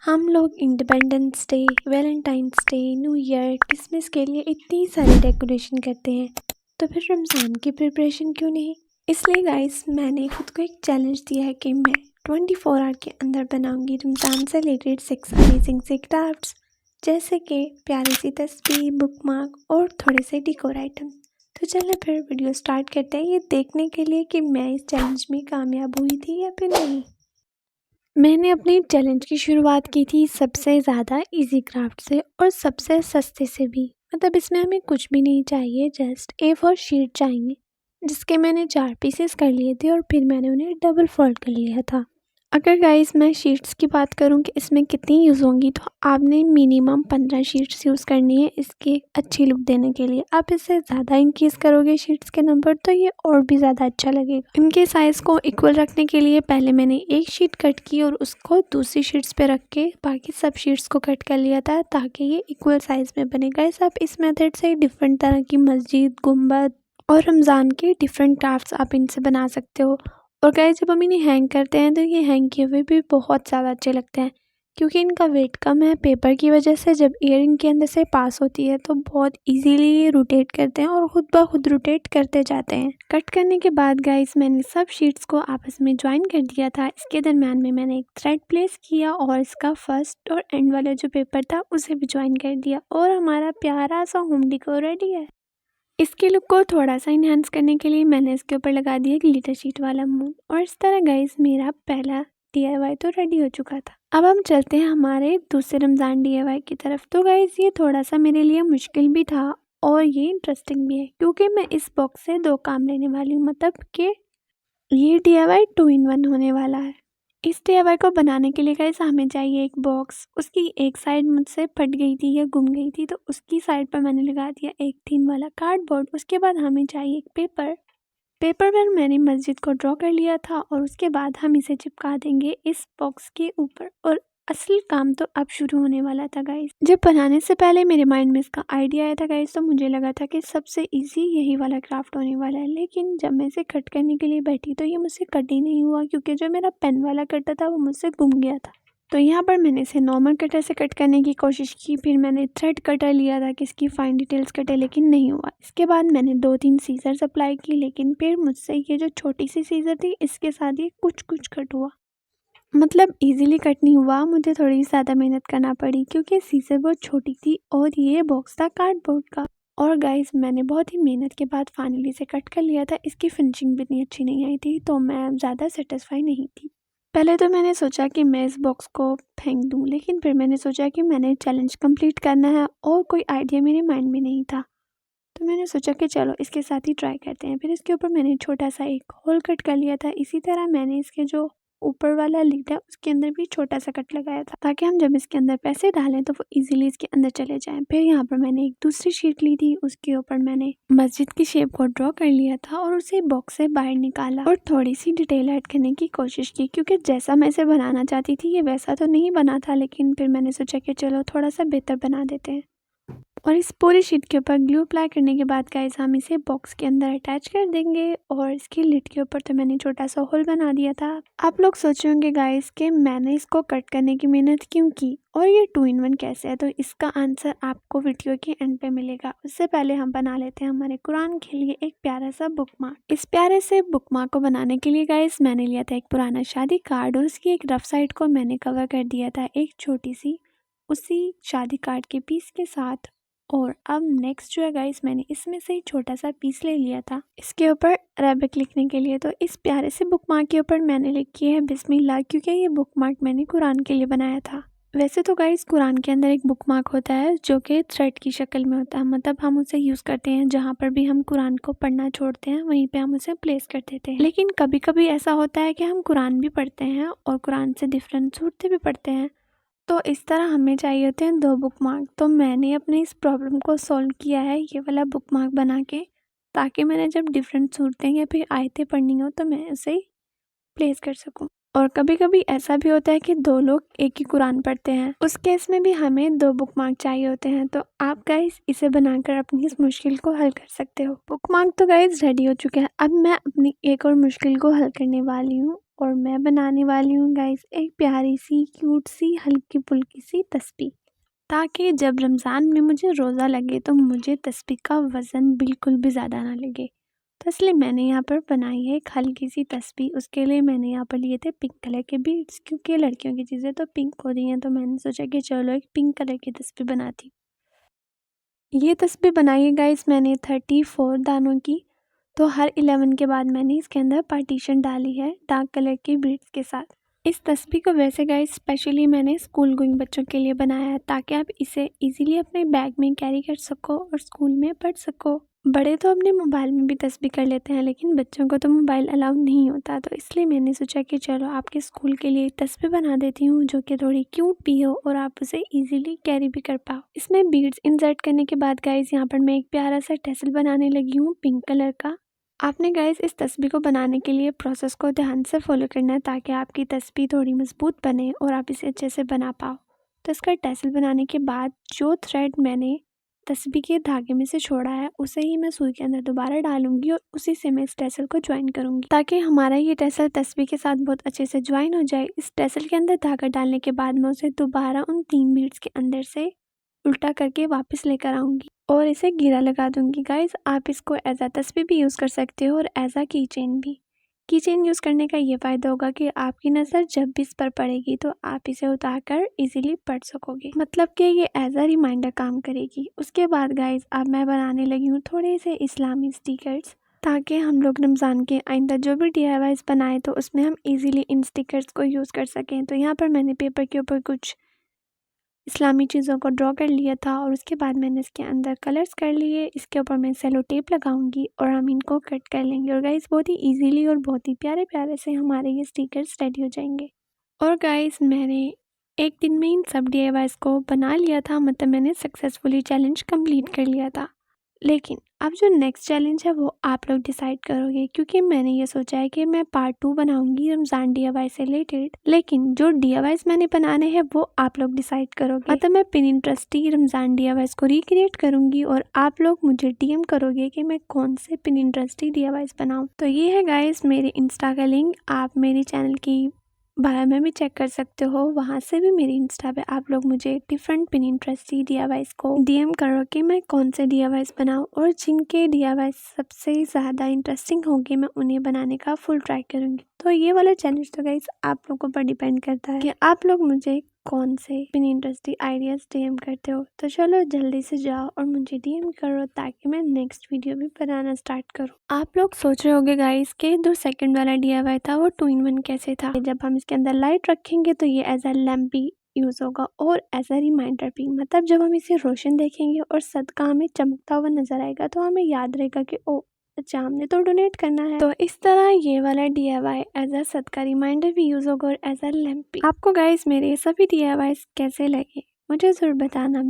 हम लोग independence day, Valentine's day, new year, Christmas के लिए इतनी सारी डेकोरेशन करते हैं, तो फिर रमज़ान की प्रिपरेशन क्यों नहीं। इसलिए गाइस मैंने खुद को एक चैलेंज दिया है कि मैं 24 आवर के अंदर बनाऊंगी रमज़ान से रिलेटेड 6 अमेजिंग से क्राफ्ट्स, जैसे कि प्यारी सी तस्वीर, बुकमार्क और थोड़े से डेकोर आइटम। तो चलो फिर वीडियो स्टार्ट करते हैं, ये देखने के लिए कि मैं इस चैलेंज में कामयाब हुई थी या फिर नहीं। मैंने अपने चैलेंज की शुरुआत की थी सबसे ज़्यादा इजी क्राफ्ट से और सबसे सस्ते से भी। मतलब इसमें हमें कुछ भी नहीं चाहिए, जस्ट A4 शीट चाहिए, जिसके मैंने 4 पीसेस कर लिए थे और फिर मैंने उन्हें डबल फोल्ड कर लिया था। अगर गाइस मैं शीट्स की बात करूं कि इसमें कितनी यूज़ होंगी, तो आपने मिनिमम 15 शीट्स यूज़ करनी है इसकी अच्छी लुक देने के लिए। आप इससे ज़्यादा इंक्रीज़ करोगे शीट्स के नंबर तो ये और भी ज़्यादा अच्छा लगेगा। इनके साइज़ को इक्वल रखने के लिए पहले मैंने एक शीट कट की और उसको दूसरी शीट्स पे रख के बाकी सब शीट्स को कट कर लिया था, ताकि ये इक्वल साइज़ में बने। गाइस आप इस मेथड से डिफरेंट तरह की मस्जिद, गुम्बद और रमज़ान के डिफरेंट क्राफ्ट्स आप इनसे बना सकते हो। और गाइस जब हम इन्हें हैंग करते हैं तो ये हैंग किए हुए भी बहुत ज़्यादा अच्छे लगते हैं, क्योंकि इनका वेट कम है। पेपर की वजह से जब एयर इनके अंदर से पास होती है तो बहुत इजीली ये रोटेट करते हैं और ख़ुद ब खुद रोटेट करते जाते हैं। कट करने के बाद गाइस मैंने सब शीट्स को आपस में ज्वाइन कर दिया था। इसके दरम्यान में मैंने एक थ्रेड प्लेस किया और इसका फर्स्ट और एंड वाला जो पेपर था उसे भी ज्वाइन कर दिया, और हमारा प्यारा सा होम डेकोर रेडी है। इसके लुक को थोड़ा सा इन्हांस करने के लिए मैंने इसके ऊपर लगा दिया ग्लिटर शीट वाला मून, और इस तरह गाइस मेरा पहला DIY तो रेडी हो चुका था। अब हम चलते हैं हमारे दूसरे रमज़ान DIY की तरफ। तो गाइस ये थोड़ा सा मेरे लिए मुश्किल भी था और ये इंटरेस्टिंग भी है, क्योंकि मैं इस बॉक्स से 2 काम लेने वाली हूँ। मतलब कि ये DIY 2 in 1 होने वाला है। इस DIY को बनाने के लिए गाइस हमें चाहिए एक बॉक्स। उसकी एक साइड मुझसे फट गई थी या गुम गई थी, तो उसकी साइड पर मैंने लगा दिया एक थिन वाला कार्डबोर्ड। उसके बाद हमें चाहिए एक पेपर पर मैंने मस्जिद को ड्रॉ कर लिया था, और उसके बाद हम इसे चिपका देंगे इस बॉक्स के ऊपर। और असल काम तो अब शुरू होने वाला था गाइस। जब बनाने से पहले मेरे माइंड में इसका आइडिया आया था गाइस, तो मुझे लगा था कि सबसे इजी यही वाला क्राफ्ट होने वाला है। लेकिन जब मैं इसे कट करने के लिए बैठी तो ये मुझसे कट ही नहीं हुआ, क्योंकि जो मेरा पेन वाला कटर था वो मुझसे गुम गया था। तो यहाँ पर मैंने इसे नॉर्मल कटर से कट करने की कोशिश की, फिर मैंने थ्रेड कटर लिया था कि इसकी फाइन डिटेल्स कटे, लेकिन नहीं हुआ। इसके बाद मैंने 2-3 सीजर्स अप्लाई की, लेकिन फिर मुझसे ये जो छोटी सी सीजर थी इसके साथ ये कुछ कट हुआ। मतलब इजीली कट नहीं हुआ, मुझे थोड़ी ज़्यादा मेहनत करना पड़ी, क्योंकि सीजर बहुत छोटी थी और ये बॉक्स था कार्डबोर्ड का। और गाइस मैंने बहुत ही मेहनत के बाद फाइनली इसे कट कर लिया था। इसकी फिनिशिंग भी इतनी अच्छी नहीं आई थी, तो मैं ज़्यादा सेटिस्फाई नहीं थी। पहले तो मैंने सोचा कि मैं इस बॉक्स को फेंक दूँ, लेकिन फिर मैंने सोचा कि मैंने चैलेंज कंप्लीट करना है और कोई आइडिया मेरे माइंड में नहीं था। तो मैंने सोचा कि चलो इसके साथ ही ट्राई करते हैं। फिर इसके ऊपर मैंने छोटा सा एक होल कट कर लिया था। इसी तरह मैंने इसके जो ऊपर वाला लिड है उसके अंदर भी छोटा सा कट लगाया था, ताकि हम जब इसके अंदर पैसे डालें तो वो इजीली इसके अंदर चले जाएं। फिर यहाँ पर मैंने एक दूसरी शीट ली थी, उसके ऊपर मैंने मस्जिद की शेप को ड्रॉ कर लिया था और उसे बॉक्स से बाहर निकाला और थोड़ी सी डिटेल ऐड करने की कोशिश की, क्योंकि जैसा मैं इसे बनाना चाहती थी ये वैसा तो नहीं बना था। लेकिन फिर मैंने सोचा कि चलो थोड़ा सा बेहतर बना देते हैं। और इस पूरी शीट के ऊपर ग्लू अप्लाई करने के बाद गाइस हम इसे बॉक्स के अंदर अटैच कर देंगे, और इसकी लिड के ऊपर तो मैंने छोटा सा होल बना दिया था। आप लोग सोच रहे होंगे गाइस कि मैंने इसको कट करने की मेहनत क्यों की और ये 2 in 1 कैसे है, तो इसका आंसर आपको वीडियो के एंड पे मिलेगा। उससे पहले हम बना लेते हैं हमारे कुरान के लिए एक प्यारा सा बुकमार्क। इस प्यारे से बुकमार्क को बनाने के लिए गाइस मैंने लिया था एक पुराना शादी कार्ड, और उसकी एक रफ साइड को मैंने कवर कर दिया था एक छोटी सी उसी शादी कार्ड के पीस के साथ। और अब नेक्स्ट जो है गाइस मैंने इसमें से ही छोटा सा पीस ले लिया था इसके ऊपर अरेबिक लिखने के लिए। तो इस प्यारे से बुकमार्क के ऊपर मैंने लिखी है बिस्मिल्लाह, क्योंकि ये बुकमार्क मैंने कुरान के लिए बनाया था। वैसे तो गाइस कुरान के अंदर एक बुकमार्क होता है जो कि थ्रेड की शक्ल में होता है। मतलब हम उसे यूज़ करते हैं जहाँ पर भी हम कुरान को पढ़ना छोड़ते हैं वहीं पे हम उसे प्लेस कर देते हैं। लेकिन कभी कभी ऐसा होता है कि हम कुरान भी पढ़ते हैं और कुरान से डिफरेंट सूरतें भी पढ़ते हैं, तो इस तरह हमें चाहिए होते हैं 2 बुकमार्क। तो मैंने अपने इस प्रॉब्लम को सॉल्व किया है ये वाला बुकमार्क बना के, ताकि मैंने जब डिफरेंट सूरतें या फिर आयतें पढ़नी हो तो मैं उसे प्लेस कर सकूं। और कभी कभी ऐसा भी होता है कि 2 लोग एक ही कुरान पढ़ते हैं, उस केस में भी हमें 2 बुकमार्क चाहिए होते हैं। तो आप गाइस इसे बनाकर अपनी इस मुश्किल को हल कर सकते हो। बुकमार्क तो गाइस रेडी हो चुके हैं। अब मैं अपनी एक और मुश्किल को हल करने वाली हूँ, और मैं बनाने वाली हूँ गाइस एक प्यारी सी क्यूट सी हल्की फुल्की सी तस्बीह, ताकि जब रमज़ान में मुझे रोज़ा लगे तो मुझे तस्बीह का वज़न बिल्कुल भी ज़्यादा ना लगे। तो इसलिए मैंने यहाँ पर बनाई है एक हल्की सी तस्बीह। उसके लिए मैंने यहाँ पर लिए थे पिंक कलर के बीड्स, क्योंकि लड़कियों की चीज़ें तो पिंक होती हैं, तो मैंने सोचा कि चलो एक पिंक कलर की तस्बीह बनाती। ये तस्बीह बनाई है गाइस मैंने 34 दानों की। तो हर 11 के बाद मैंने इसके अंदर पार्टीशन डाली है डार्क कलर की बीड्स के साथ। इस तस्बीह को वैसे गाइस स्पेशली मैंने स्कूल गोइंग बच्चों के लिए बनाया है, ताकि आप इसे इजीली अपने बैग में कैरी कर सको और स्कूल में पढ़ सको। बड़े तो अपने मोबाइल में भी तस्बीह कर लेते हैं, लेकिन बच्चों को तो मोबाइल अलाउ नहीं होता, तो इसलिए मैंने सोचा कि चलो आपके स्कूल के लिए तस्बीह बना देती हूँ जो कि थोड़ी क्यूट भी हो और आप उसे ईजिली कैरी भी कर पाओ। इसमें बीड्स इंसर्ट करने के बाद गाइस यहाँ पर मैं एक प्यारा सा टैसल बनाने लगी हूँ पिंक कलर का। आपने गाइस इस तस्बीह को बनाने के लिए प्रोसेस को ध्यान से फॉलो करना है, ताकि आपकी तस्बीह थोड़ी मजबूत बने और आप इसे अच्छे से बना पाओ। तो इसका टैसल बनाने के बाद जो थ्रेड मैंने तस्बीह के धागे में से छोड़ा है उसे ही मैं सुई के अंदर दोबारा डालूंगी और उसी से मैं इस टैसल को ज्वाइन करूंगी, ताकि हमारा ये टैसल तस्बीह के साथ बहुत अच्छे से ज्वाइन हो जाए। इस टैसल के अंदर धागा डालने के बाद मैं उसे दोबारा उन 3 बीड्स के अंदर से उल्टा करके वापस लेकर आऊँगी और इसे घेरा लगा दूँगी। गाइस आप इसको एज अ तस्बीह भी यूज़ कर सकते हो और एज अ की चेन भी। की चेन यूज़ करने का ये फ़ायदा होगा कि आपकी नज़र जब भी इस पर पड़ेगी तो आप इसे उतार कर ईजिली पढ़ सकोगे, मतलब कि ये एज अ रिमाइंडर काम करेगी। उसके बाद गाइस अब मैं बनाने लगी हूँ थोड़े से इस्लामी स्टिकर्स, ताकि हम लोग रमज़ान के आइंदा जो भी DIYs बनाए तो उसमें हम ईजिली इन स्टिकर्स को यूज़ कर सकें। तो यहाँ पर मैंने पेपर के ऊपर कुछ इस्लामी चीज़ों को ड्रॉ कर लिया था और उसके बाद मैंने इसके अंदर कलर्स कर लिए। इसके ऊपर मैं सेलो टेप लगाऊंगी और हम इनको कट कर लेंगे और गाइस बहुत ही इजीली और बहुत ही प्यारे प्यारे से हमारे ये स्टिकर्स रेडी हो जाएंगे। और गाइस मैंने एक दिन में इन सब DIYs को बना लिया था, मतलब मैंने सक्सेसफुली चैलेंज कंप्लीट कर लिया था। लेकिन अब जो नेक्स्ट चैलेंज है वो आप लोग डिसाइड करोगे, क्योंकि मैंने ये सोचा है कि मैं पार्ट 2 बनाऊंगी रमज़ान DIY से रिलेटेड, लेकिन जो DIYs मैंने बनाने हैं वो आप लोग डिसाइड करोगे। मतलब मैं पिनिंटरेस्ट रमज़ान DIYs को रिक्रिएट करूंगी और आप लोग मुझे DM करोगे कि मैं कौन से पिनिंटरेस्ट DIYs बनाऊं। तो ये है गाइस मेरे इंस्टा का लिंक, आप मेरे चैनल की बायो में भी चेक कर सकते हो। वहाँ से भी मेरी इंस्टा पे आप लोग मुझे डिफरेंट पिनिंटरेस्ट DIYs को DM करो कि मैं कौन से DIYs बनाऊँ, और जिनके DIYs सबसे ज़्यादा इंटरेस्टिंग होंगे मैं उन्हें बनाने का फुल ट्राई करूँगी। तो ये वाला चैलेंज तो गाइस आप लोगों पर डिपेंड करता है कि आप लोग मुझे कौन से पिनिंटरेस्ट आइडियाज़ DM करते हो। तो चलो जल्दी से जाओ और मुझे DM करो, ताकि मैं नेक्स्ट वीडियो भी बनाना स्टार्ट करूँ। आप लोग सोच रहे होगे गाइस कि जो सेकंड वाला DIY था वो 2 in 1 कैसे था। जब हम इसके अंदर लाइट रखेंगे तो ये एज अ लैम्प भी यूज़ होगा और एज अ रिमाइंडर भी, मतलब जब हम इसे रोशन देखेंगे और सदका हमें चमकता हुआ नजर आएगा तो हमें याद रहेगा कि ओ अच्छा हमने तो डोनेट करना है। तो इस तरह ये वाला DIY एज अ सदका रिमाइंडर भी यूज़ होगा और एज अ लैम्प भी। आपको गाइस मेरे सभी DIYs कैसे लगे मुझे ज़रूर बताना।